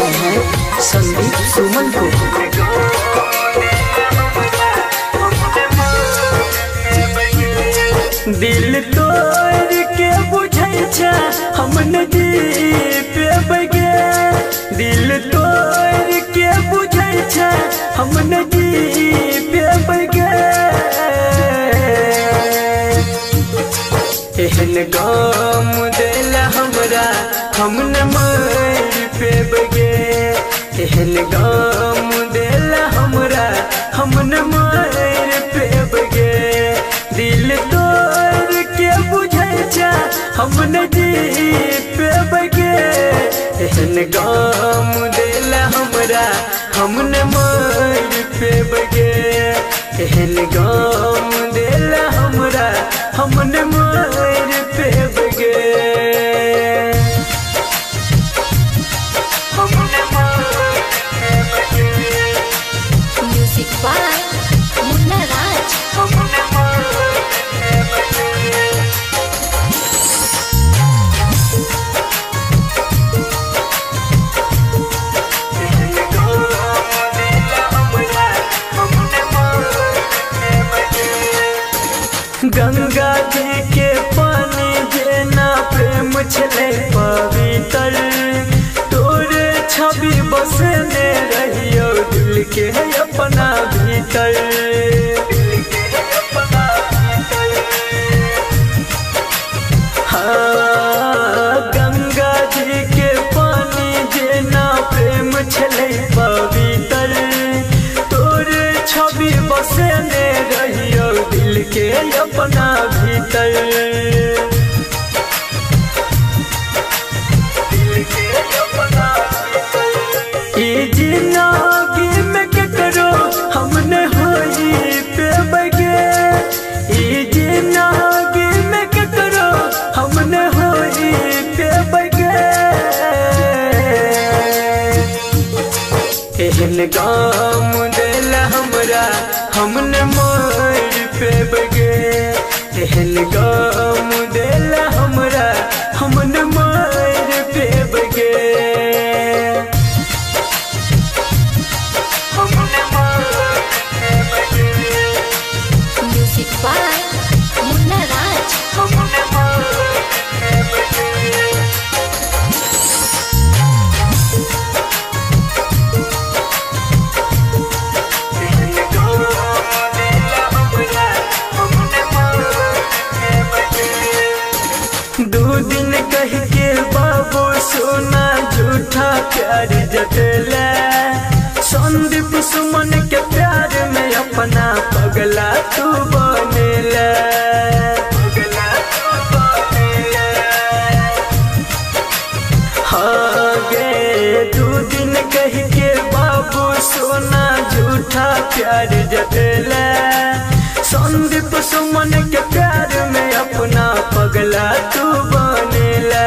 रहे हैं संदीप सुमन को। दिल तोड़ के बुझै छै हम नदी पे बगे, दिल तोड़ के बुझै छै हम नदी पे बगे। एहन गाम दिल हमरा हम न मर पे बगे, एहन गाम दिल हमरा हम न मर पे बगे। दिल तोड़ के बुझै छै हम नदी पे बगे, एहन गाम दिल हमरा हम न मर पे बगे, एहन गाम दिल हमरा हम न मर पे बगे। म्यूजिक बाय मुन्ना राज। गंगा जी के पानी जेना प्रेम छले पवित्र, तोरे छवि बसने रहियो दिल के अपना भीतर। हाँ, गंगा जी के पानी जेना प्रेम छले पवित्र, तोरे छवि बसने रहियो दिल के अपना भीतर। जिंदगी में केकरो हम न होई पे बगे, जिंदगी में केकरो हम न होई पे बगे। एहन गाम दिल हमरा हम न मर पे बगे, एहन गाम दिल हमरा हम न मर पे बगे। म्यूजिक बाय मुन्ना राज। दो दिन कह के बाबू सोना झूठा प्यार जतला, संदीप सुमन के प्यार में अपना पगला तू बनेला। हाँ गे, दो दिन कह के बाबू सोना झूठा प्यार जतला, संदीप सुमन के प्यार में अपना पगला तू बनेला।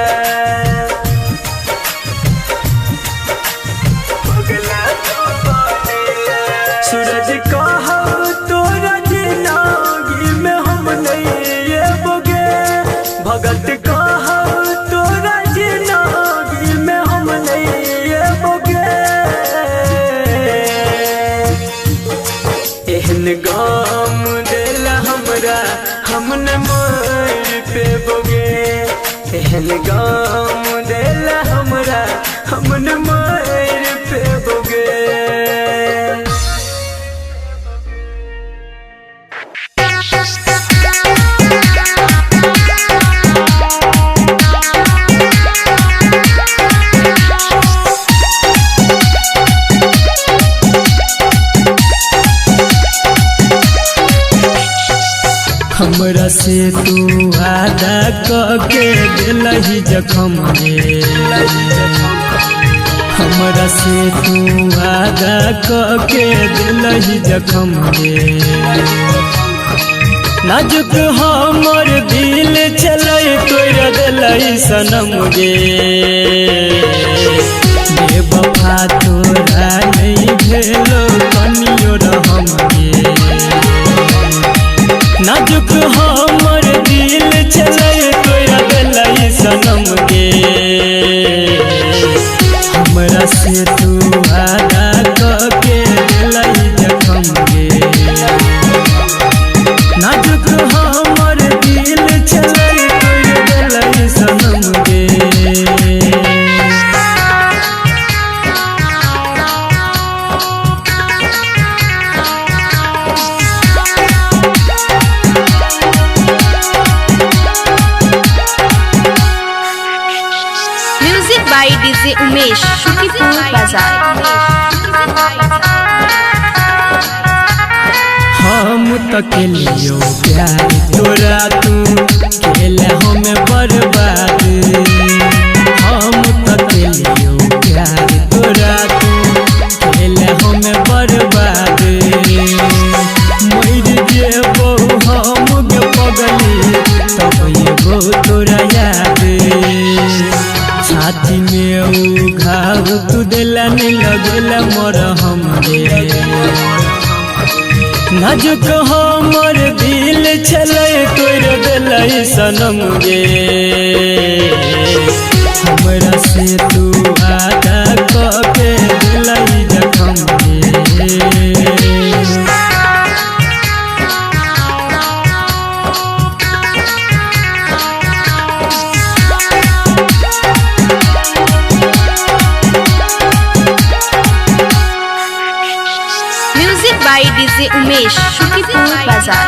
सूरज कहा तोरा जिंदगी में हम नहीं ये बोगे, भगत कहा तोरा जिंदगी में हम नहीं ये बोगे। एहन गाम दिल हमरा हम न मर पे बोगे, एहन गाम दिल हमरा हम न मर पे बोगे। हमरा से तू वादा कके दिलही जखम रे, हमरा से तू वादा कके दिलही जखम रे। नाजुक हमर दिल चलै तोड़ दिलही सनम गे, बेवफा तोरा नहीं भेलो कनियो रहम गे। नाजुक हमर दिल चलै तोड़ दिलही सनम गे, हम हमरा से तू वादा करके दिलाई जखम गे नाजुक हमर दिल चले कोई दिलाई सनम गे by DJ उमेश शुकीपुर बाजार। हम तकलियो प्यार तोरा तू खेले हमें बर्बाद हम तकलियो प्यार तोरा तू खेले हमें बर्बाद मर जेबो हम गे पगली तब एगो तोरा याद छाती में उ घाव तू दिला नहीं लगेला मोर हमरे नाजुक हमर दिल चले तोर दिलाई सनम गे हमरा से तू वादा करके दिलाई जखम गे by DJ उमेश शुकीपुर बाजार।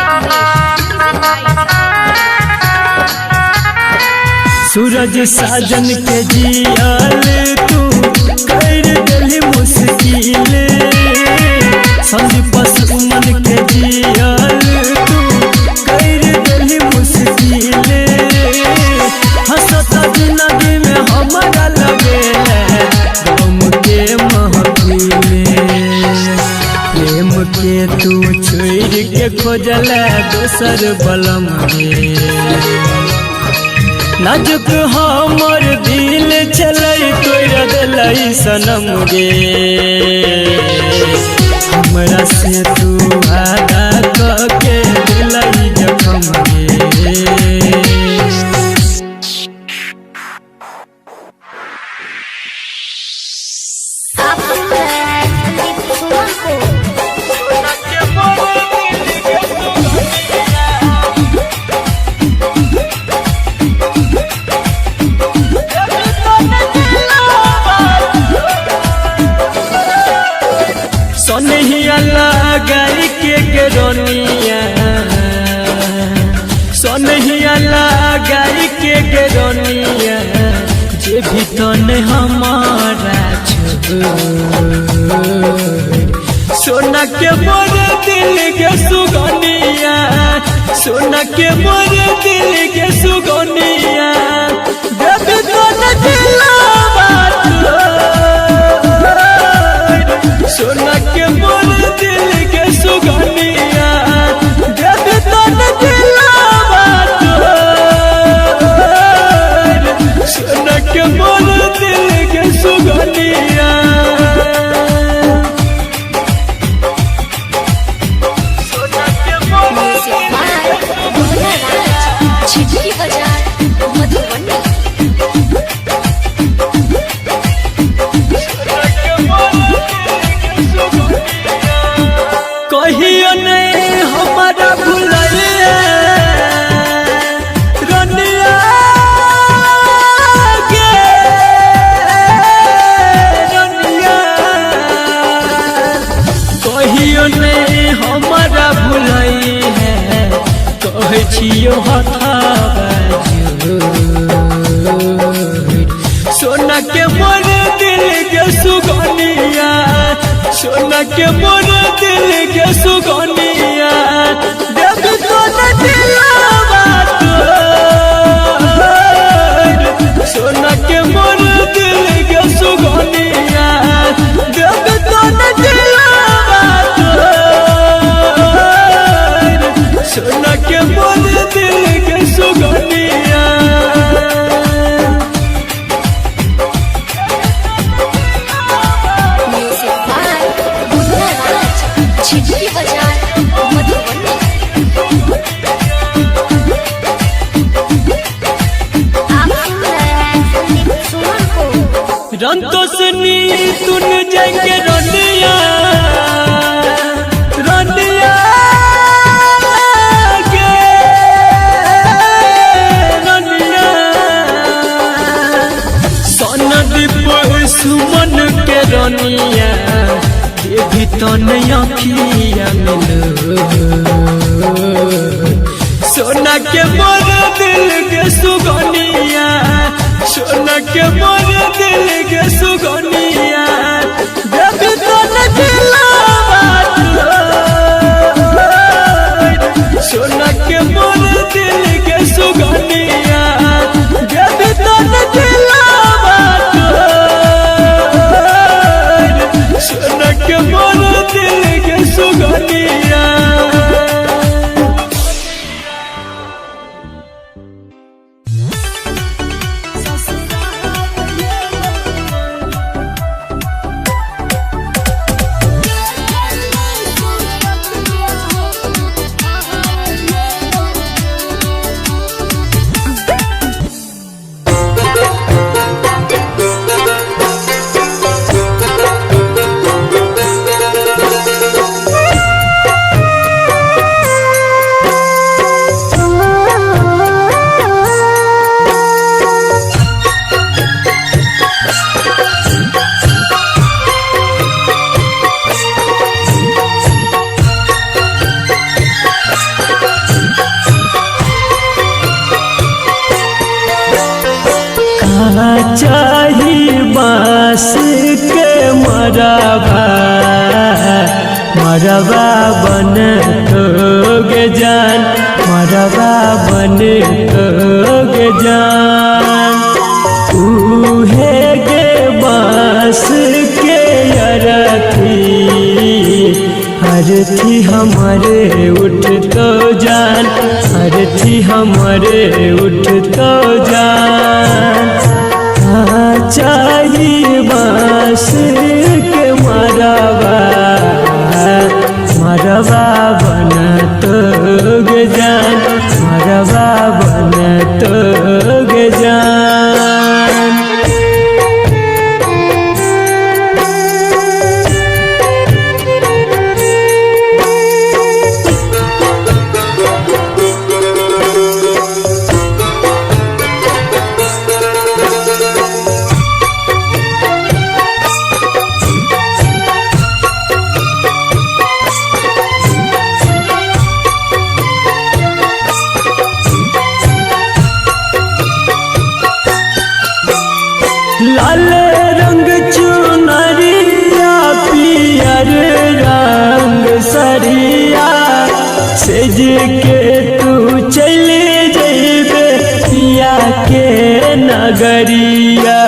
सूरज साजन के जियाल तू कर दिली मुश्किल संदीप सुमन के जियाल तू कर दिली मुश्किल हंसता जिंदगी में हमारा लगे गम के महफिल प्रेम के तू छोड़ के खोजला दोसर बलम गे नाजुक हमर दिल चले तोरा दिलाई सनम गे हमरा से तू वादा करके दिलाई जखम गे सोनहिया लगाई के गेरोनिया सोनहिया लगाई के गेरोनिया जे भी तने हमारा सोना के मोर दिल के सुगनिया सोना के मोर दिल के सुगनिया जब तने दिलवा सोना के मोर दिल के सुगनिया जब तन दिलवा सोना के मोर दिल के सुगनिया सोना के छिटकी बाजार मधुबनी। कहियो नहीं हमारा भुलाइए रनिया गे रनिया कहियो नहीं हमारा भुलाई है कहे छियो हथाबा सोना के मोर दिल के सुगनिया सोना के मोर दिल के सुगनिया जब तोने दिलवा सोना के मोर दिल के सुगनिया जब तोने दिलवा सोना के मोर दिल के सुगनिया छिटकी बाजार तुन जंग रोनिया रोनिया के रोनिया सोना दीप सुमन के रोनिया भी तो नया खिया मिलो सोना के मोर दिल के सुगनिया सोना के मोर दिल के सुगनिया भी तो सोना के मोर दिल के सुगनिया भी तो सोना के मोर दिल के सुगनिया चाही बांस के मरबा मरबा बन तोगे जान मरबा बन तोगे जान उहे गे बांस के अरथी हरथी हमारे उठ तो जान हरथी हमारे उठ तो जान चाहिए बांस के मरबा मरबा बन तोगे जान मरबा बन तोगे जान लाल रंग चुनरिया पियर रंग सरिया सेज के तू चले जइबे पिया के नगरिया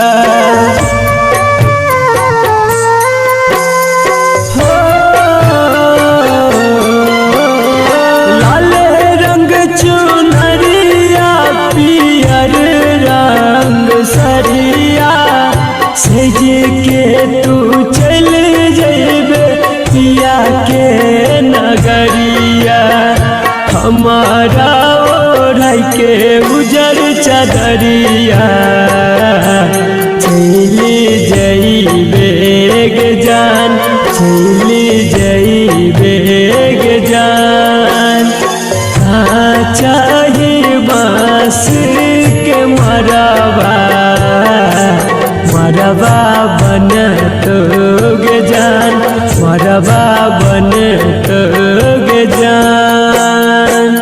हो लाल रंग चुनरिया पियर रंग सरिया सेज के तू चल जइबे पिया के नगरिया हमारा ओढ़ाई के उजर चदरिया चली जइबे गे जान चली जइबे गे जान चाहिए बांस के मरबा मरबा बन तोगे जान मरबा बन तोगे जान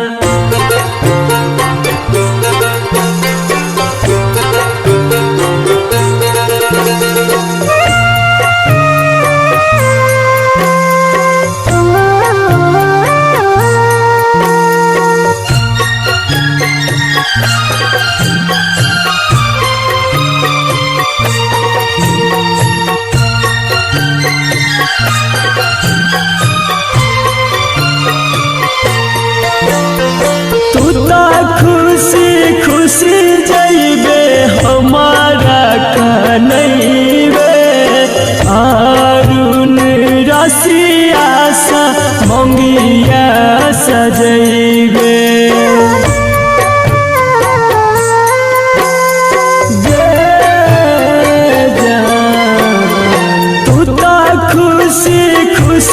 खुश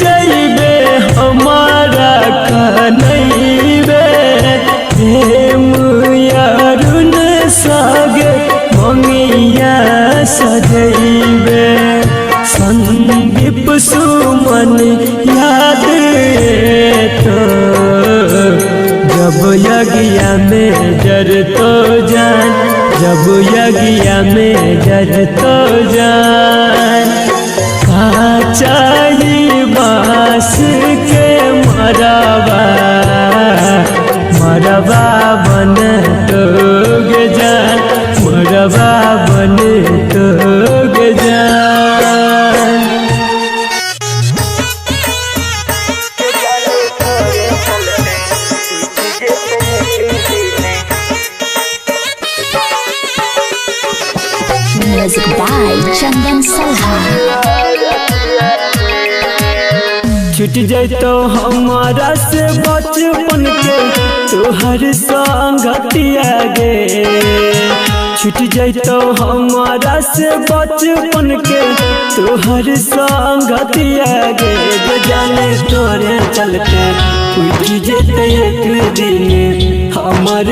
जइबे हमारा कनैबे प्रेम यारुन सागे मंगिया सजैबे संदीप सुमन याद तो जब यज्ञ में जर तो जान जब यज्ञ में जर तो जान चाहिए बास के मरबा मरबा बन तोग जान मरबा बन तोग जान। Music by Chandan Salha. छूट जैतो हमारा से बचपन के तोहर संगतिया गे छूट जैतो हमारा से बचपन के तोहर संगतिया गे जाने तोरे चलते उठ जेते एक दिन हमर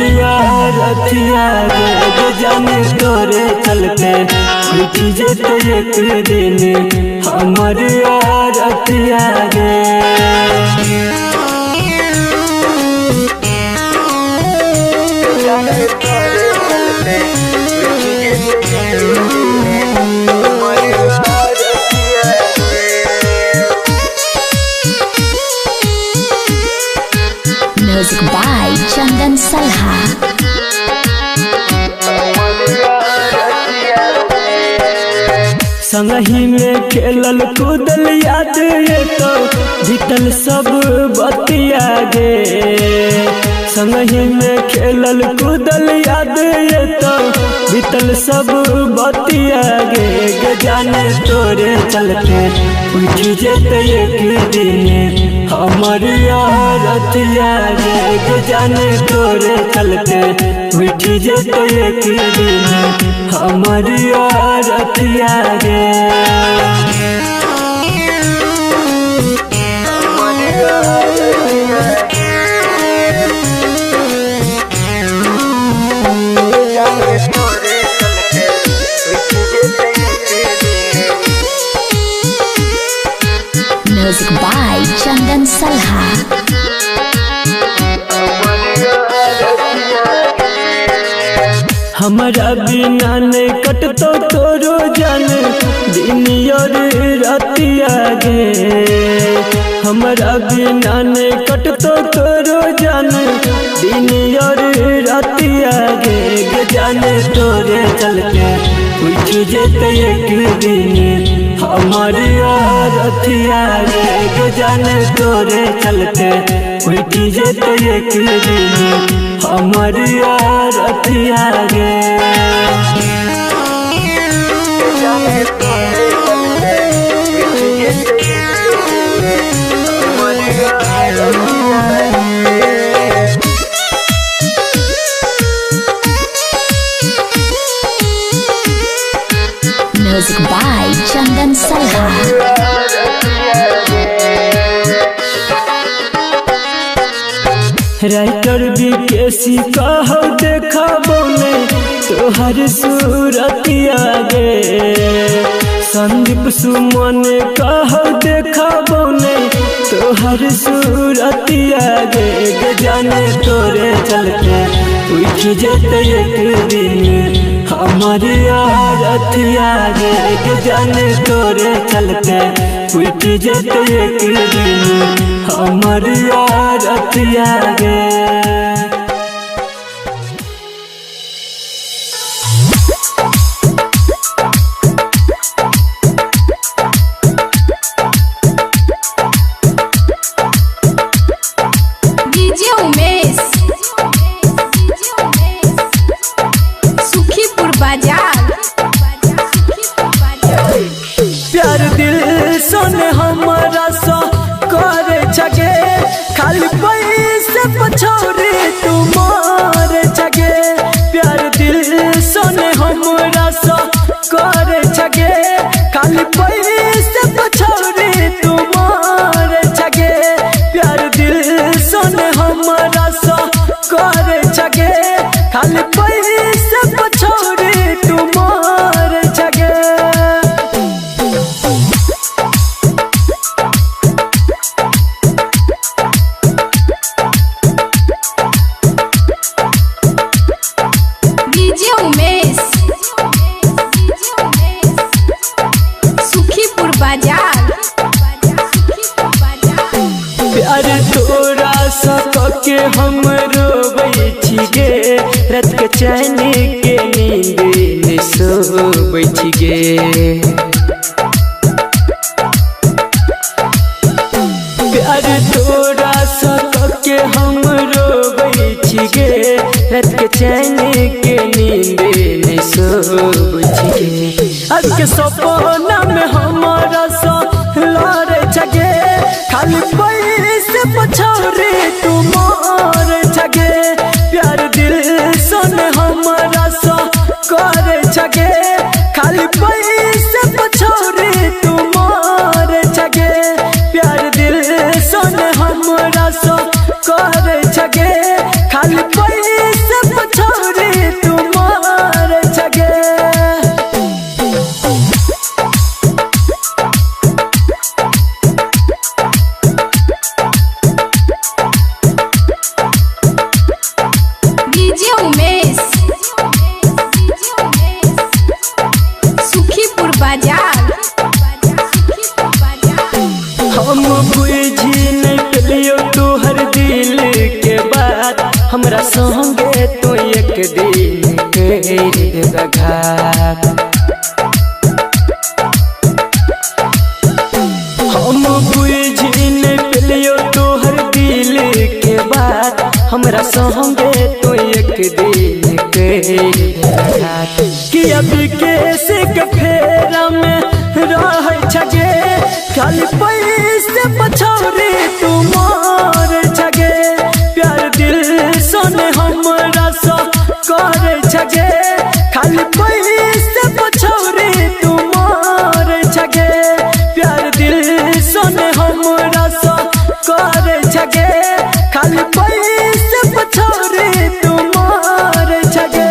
रथिया गे जाने तोरे चलते उठ जेते एक दिन हमर रथिया गे। Music by Chandan Salha. संगही में खेलल कूदल याद ये तो बीतल सब बतिया गे संगही में खेलल कूदल याद ये तो बीतल सब बतिया गे जाने तोरे चलते उठ जेते एक दिन हमर रथिया गे जाने तोरे चलते उठ जेते एक दिन हमर रथिया गे। Music by Chandan Salha. हमारा बिना नहीं कटतो तोरो जान दिन और रातिया गे हमारा बिना नहीं कटतो तोरो जान दिन और रातिया गे जाने तोरे चलते उठ जेते एक दिन हमर रथिया गे जाने तोरे चलते उठ जेते एक दिन हमर रथिया गे। Music by Chandan Salha. Writer विकेसी कहो देखा बोले तोहर सूरतिया गे संदीप सुमन कहो देखा बोले तोहर सूरतिया गे जाने तोरे चलते उठ जेते एक दिन हमर रथिया गे जाने तोरे चलते उठ जेते एक दिन हमर रथिया गे। सुखीपुर बाजार। प्यार दिल सुन हमारा सा करे छगे खाली पैसे पछौरे तुम्हारे छगे प्यार दिल सुन हमारा सा करे छगे खाली पैसे पछौरे तुम्हारे रात के चैन के नींद ने सो बैठ गे। प्यार तोरा सक के हम रोबै गे, रात के चैन के नींद ने सो बैठ गे। आज के सपना में हमारा सा लड़े छगे, खाली पैसे पछौरे तुमार छगे। प्यार दिल सुन हमारा सा करे छगे, खाली पैसे पछौरे तुमार छगे। प्यार दिल सुन हमारा सा करे छगे, खाली पैसे पछौरे तुमार छगे। डीजे उमेश सुखीपुर बाजार। हम बुझी नहीं पेलियो तोहर दिल के बात, हमरा संगे तो एक दिन कर घात। हम बुझी नहीं पेलियो तोहर दिल के बात, हमरा संगे तो एक दिन कर घात। कि अभी कैसे के फेरा में रह छगे, खाली पैसे पछौरे तुमार छगे। प्यार दिल सुन हमरा सा करे छगे, खाली पैसे पछौरे तुमार छगे। प्यार दिल सुन हमरा सा करे छगे, खाली पैसे पछौरे तुमार छगे।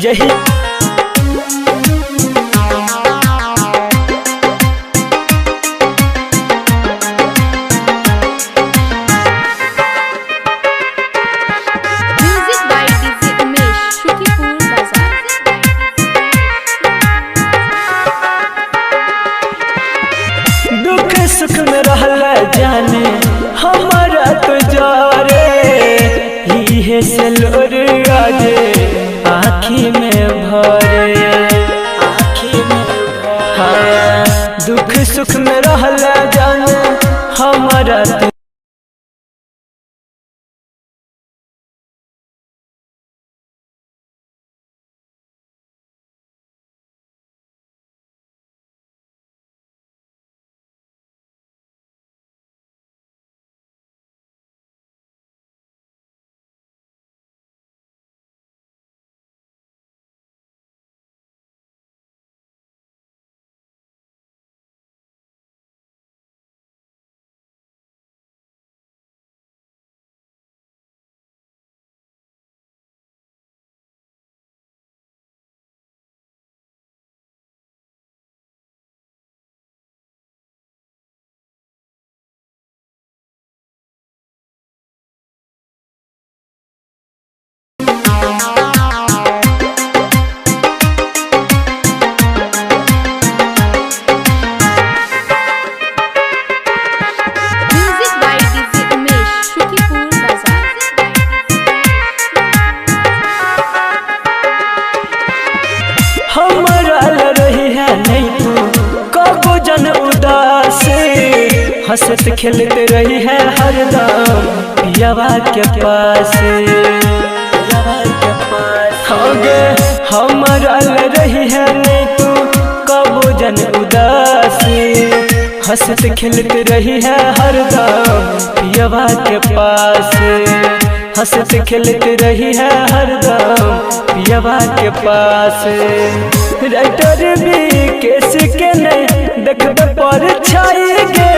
यही music by DJ Umesh Sukhipur Bazar. दुख सुख में रहला जाने हमारा तो जारे, इहे से लोर आजे आँखी में भरे। हाँ, दुख सुख में रहला जाने हमारा तो हंसत खेलते रही है हरदम पियावा के पास। हमारा रही है नहीं तू कबो जन उदास। हंसत खेलते रही है हरदम पियावा के पास। हंसत खेलते रही है हरदम पियावा के पास। राइटर भी केस के नहीं देखबे पर छाई गे।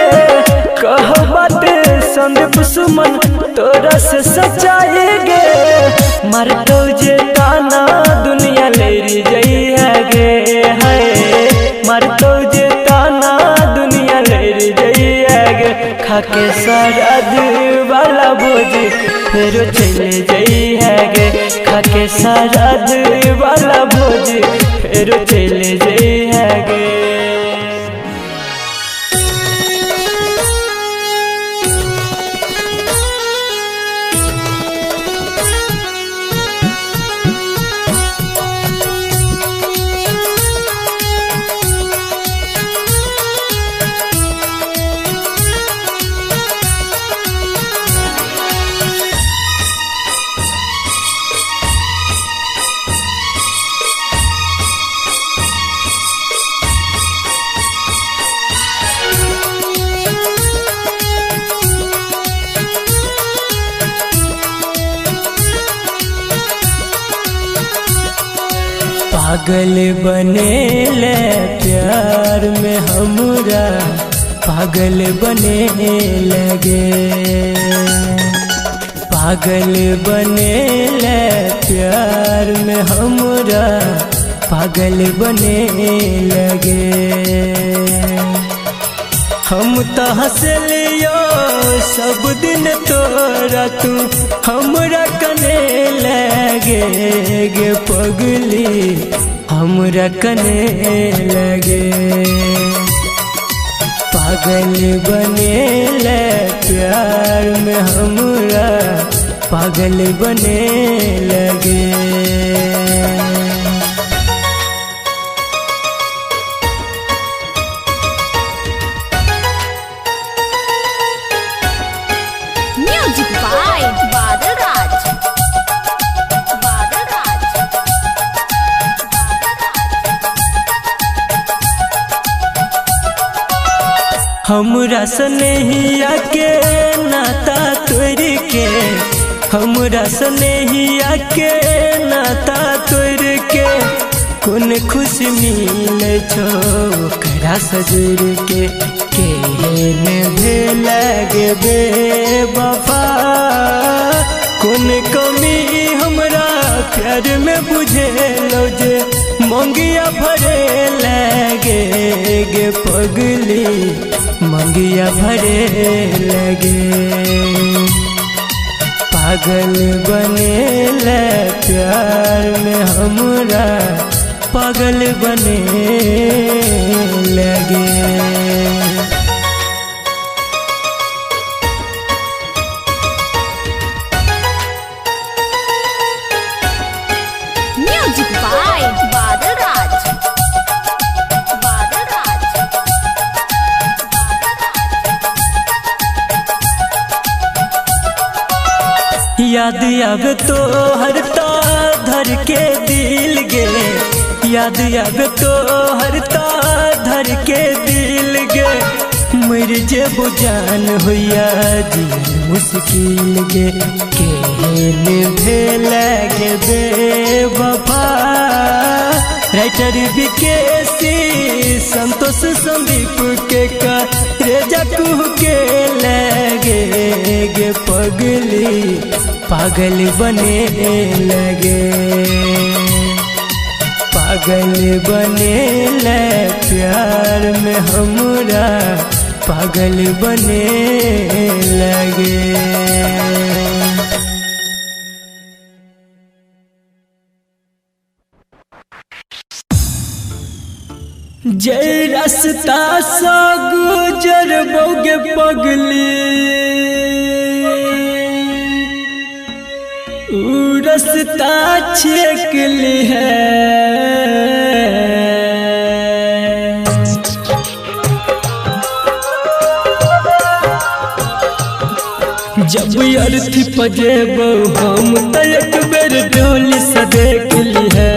कह बात संदीप सुमन तोरा से सच्चाई गे। मार तो जे ताना दुनिया ले खाके सरद वाला भोज फिर चले जई है गे खाके सरद वाला भोज फिर चले जई है गे। पागल बनेले प्यार में हमरा पागल बने लगे पागल बनेले प्यार में हमरा पागल बने लगे। हम तो हंसलियो सब दिन तोरा तू हमरा कने लगे गे पगली हमरा कने लगे। पागल बनेले प्यार में हमरा पागल बने लगे। म्यूजिक बाय बादल राज। बादल राज। हमरा स्नेहिया के नाता तोड़ के हमरा स्नेहिया के नाता तोड़ के कौन खुशी मिले छो करा सजर के केहन भेल गे बेवफा कौन कमी हमरा प्यार में बुझेलो जे मंगिया भरे लगे गे पगली मंगिया भरे लगे। पागल बनेले प्यार में हमरा पागल बने लगे। म्यूजिक बाय बादल राज। बादल राज। याद आवे तो हरता धर के दिल गे याद आवे तो हरता धर के दिल गे मर जे बुझान होया जी मुश्किल गे केहन भेल गे बेवफा। राइटर विकेसी संतोष संदीप के का रेजा के लगे गे पगली पागल बने लगे। पागल बनेले प्यार में हमरा पागल बने लगे। जय रास्ता सा गुजर बोगे पगली ऊ रास्ता छेक ली है। जब अर्थी पजेबो हम त एक बेर डोली से देख ली है।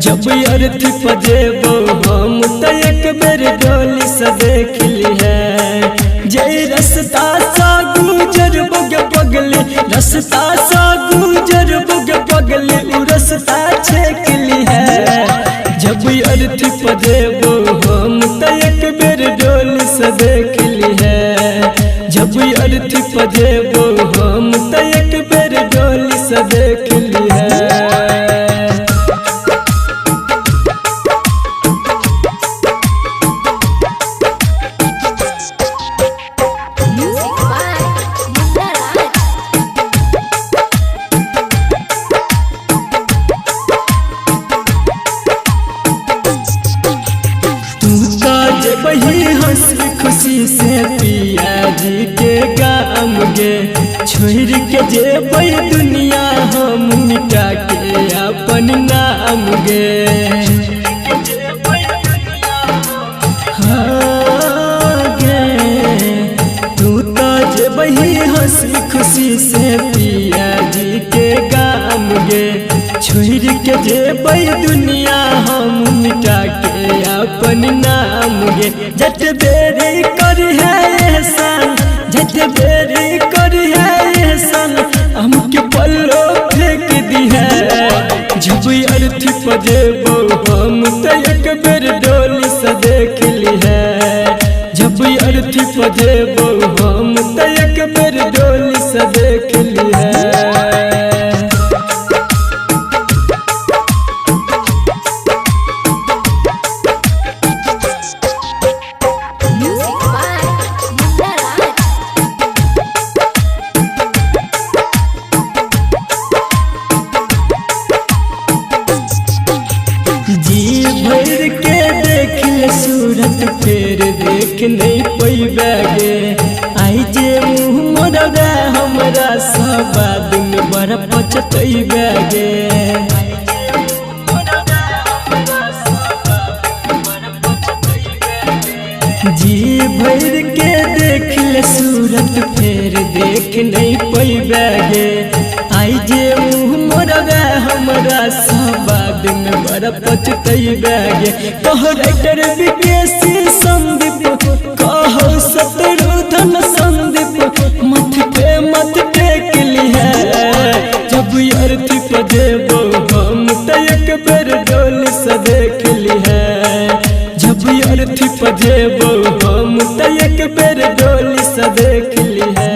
जब अर्थी पजेबो हम त एक बेर डोली से देख ली है। जय रास्ता सा गुजर बोगे पगली रास्ता सा गुजर बोगे पगली ऊ रास्ता छेक ली है। जब अर्थी पजेबो हम त एक बेर डोली से देख ली है। जब अर्थी पजेबो हम त एक बेर डोली से देख ली है। जी के गाम गे छोड़ के जेबै दुनिया हम मिटा के अपन नाम गे। हाँ गे तू तो जेबही हंसी खुशी से पिया जी के गाम गे छोड़ के जेबै दुनिया हम मिटा के अपन नाम गे। जट बेरी कर है एहसान जट बेरी कर है एहसान हमके पल्लो फेंक दी है। जब अर्थी पजेबो हम तो एक बेर डोली से देख ली है। जब अर्थी पजेबो हम तो एक बेर डोली से देख ली है। भर के देख ले सूरत फिर देख नहीं पैबे गे। आई जे मुँह मोरा हमरा सब दिन बड़ा पचतैबे गे। जी भर के देख ले सूरत फिर देख नहीं पैबे गे। आई जे मुँह मोरा हमरा सब दिन बड़ा पचतैबे गे। कहो राइटर विदेशी संदीप कहो शत्रुघ्न संदीप मत टेक ली है। जब अर्थी पजेबो हम तो एक बेर डोली से देख ली है। जब अर्थी पजेबो हम तो एक बेर डोली से देख ली है।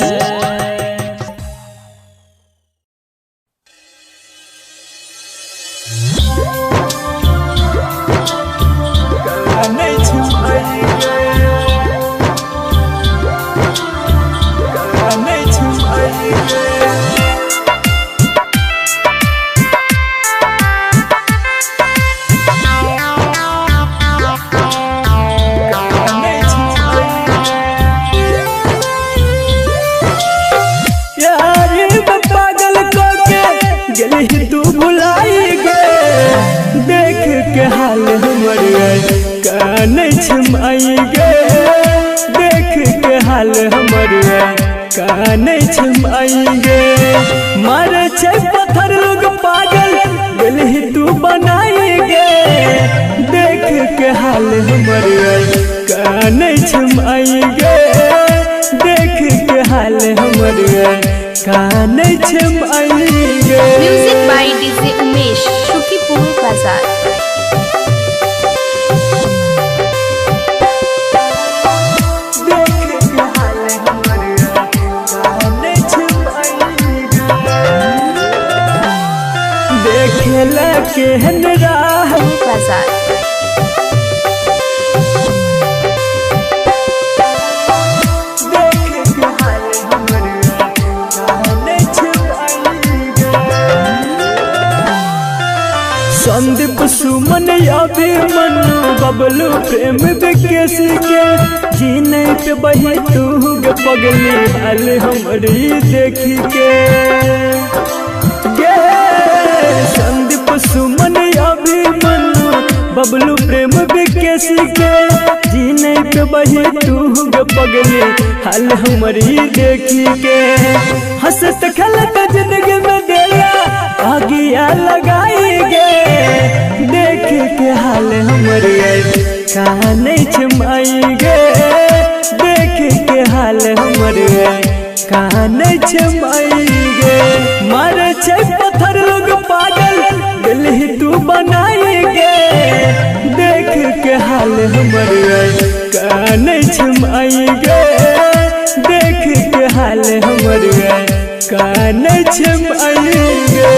तू भुलाई गे देख के हाल हमर कान छमाई गे। देख के हाल हमर कान छमाई गे। मारे छे पत्थर लोग पागल गलही तू बनाई गे। देख के हाल हमर कान छमाई गे। देख के हाल हमर कान छमाई गे। Music by DJ Umesh Shukipur Bazar. देखेला केहन राह बाजार। संदीप सुमन अभिमन्यु बबलू प्रेम विकेसी के जीने पे बही तू गे पगली हाल हमरी देखी के गे। संदीप सुमन अभिमन्यु बबलू प्रेम विकेसी के जीने पे बही तू गे पगली हाल हमरी देखी के। हंसत खेलत जिंदगी में देला आगिया लगाई गे। देख के हाल हमर कान छमाई गे। देख के हाल हमर कान छमाई गे। मारे छे पत्थर लोग पागल दिल तू बनाई गे। देख के हाल हमर कान छमाई गे। देख के हाल हमर कान छमाई गे।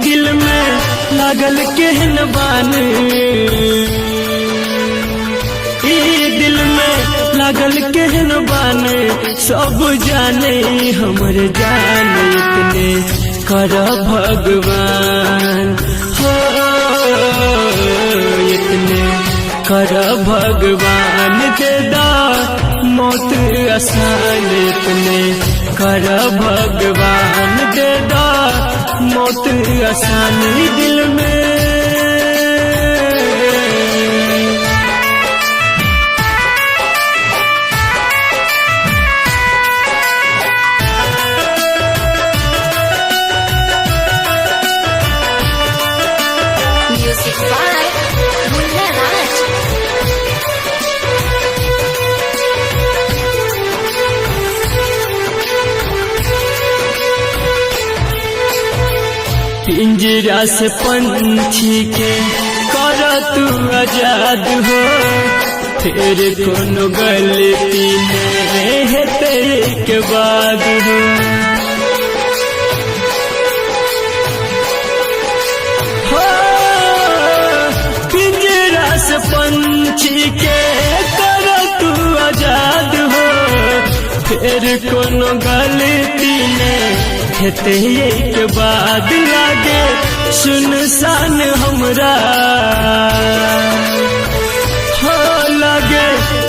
दिल में लागल केहन बान, ई दिल में लागल केहन बान, सब जाने हमर जान इतने कर भगवान हो, इतने कर भगवान दे दा मौत आसान, इतने कर भगवान दे दा मौत आसान दिल में। Music by Munna Raj. पिंजरा से पंछी के कर तू आजाद हो, फिर कोनो गलती नहीं है तेरे के बाद हो। पिंजरा से पंछी के कर तू आजाद हो, फिर कोनो गलती नहीं हेते के बाद लागे सुनसान हमरा हो, लागे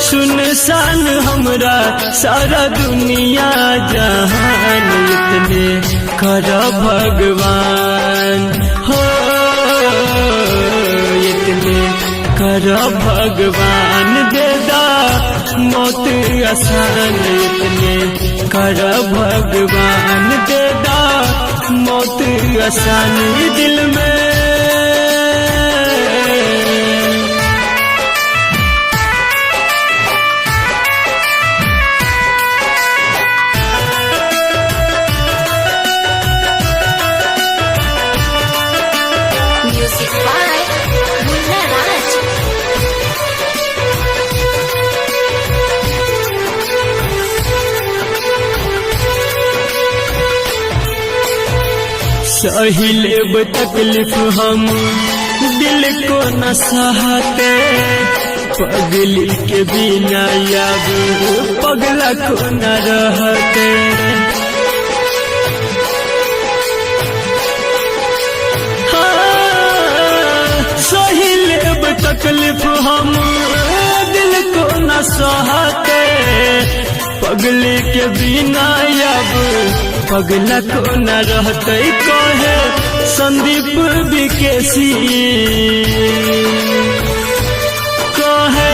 सुनसान हमरा सारा दुनिया जहान, इतने कर भगवान हो, इतने कर भगवान दे दा मौत आसान, इतने कर भगवान दे दा मौत आसान दिल में। Music by Munna Raj. सही लेब तकलीफ हम दिल को न सहते, पगली के बिना याद पगला को न रहते। हाँ, सही लेब तकलीफ हम दिल को न सहते, पगली के बिना याद पगला को न रहते। कहे संदीप विकेसी, कहे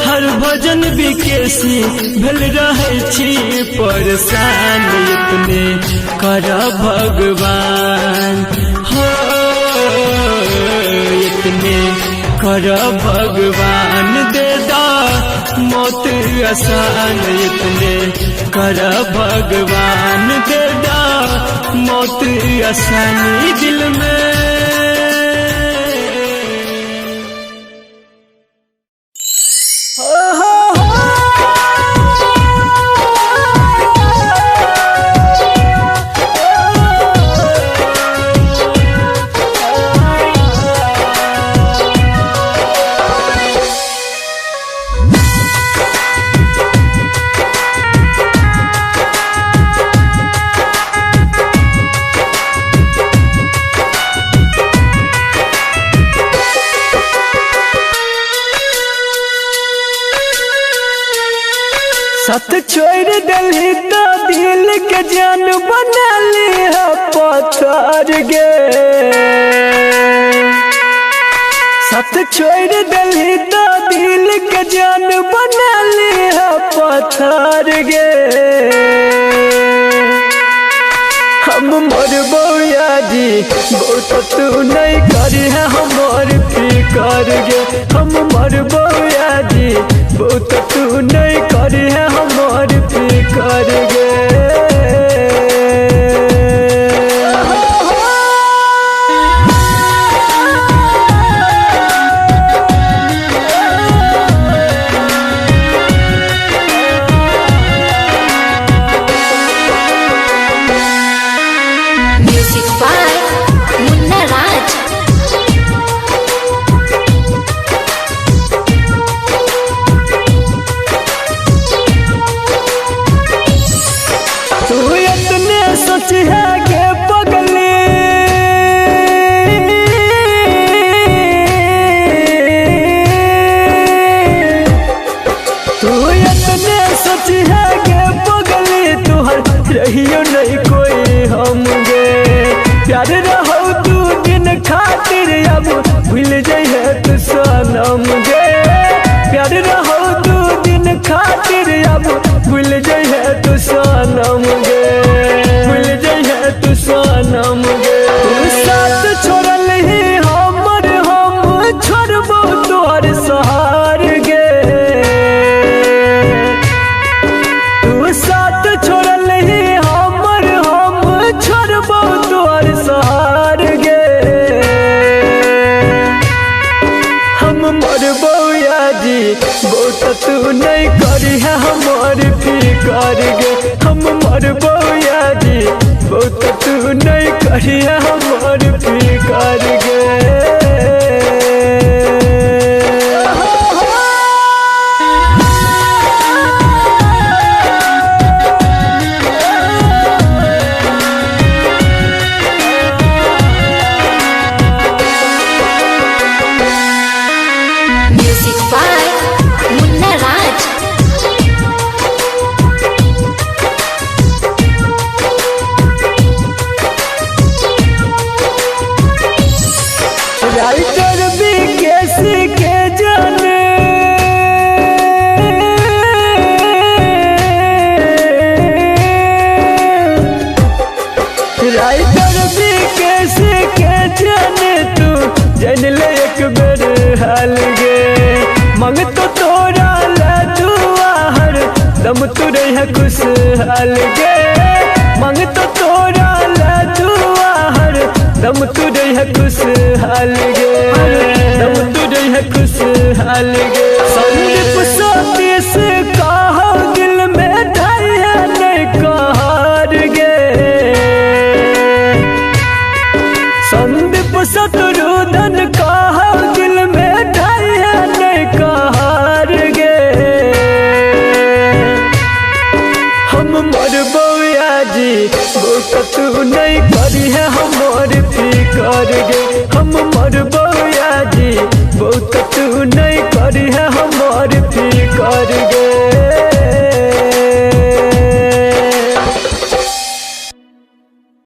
हर भजन विकेसी, भेल रहे छी परेशान, इतने कर भगवान हो, इतने कर भगवान दे दा मौत आसान, इतने कर भगवान दे दा मौत आसान दिल में। साथ छोड़ दिली तो दिल के जान बना लिया पत्थर गे, साथ छोड़ दिली तो दिल के जान बना लिया पत्थर गे। हम मरबो यादी बहुत तू नहीं करी है हमार फिकर गे, हम मरबो यादी बहुत तू नहीं करी है हमार फिकर गे। Music by Munna Raj. भूल जाइए तू सनम गे प्यार रहो दू दिन खातिर अब भूल जाइए तू सनम गे भूल जाइए तू सनम गे तू साथ छोड़ल ही हमर हम छोड़बो तोहर सहार गे तू साथ छोड़ल ही हमर हम छोड़बो तोहर सहार गे हम मरबो याजी बहुत तू नहीं करी है हमार फिकर गे हम मरबो याजी बहुत तू नहीं करी है हमार फिकर गे Music by Munna Raj. Writer Vikesh के जाने राइटर विकेश के जाने तू जान ले एक बेर हाल गे मंग तो तोरा ला दुआ हर दम तू रह खुशहाल गे मंग तो तोरा ला दुआ हर दम तू रह खुशहाल गे दम तू रह खुशहाल गे संदीप सतीश कहा दिल में धैर्य नहीं कहर गे संदीप शत्रुधन कहा दिल में धैर्य नहीं कहर गे हम मरबो याजी बहुत तू नहीं करी है हमार फिकर गे हम मरबो याजी बहुत तू नहीं करी है हम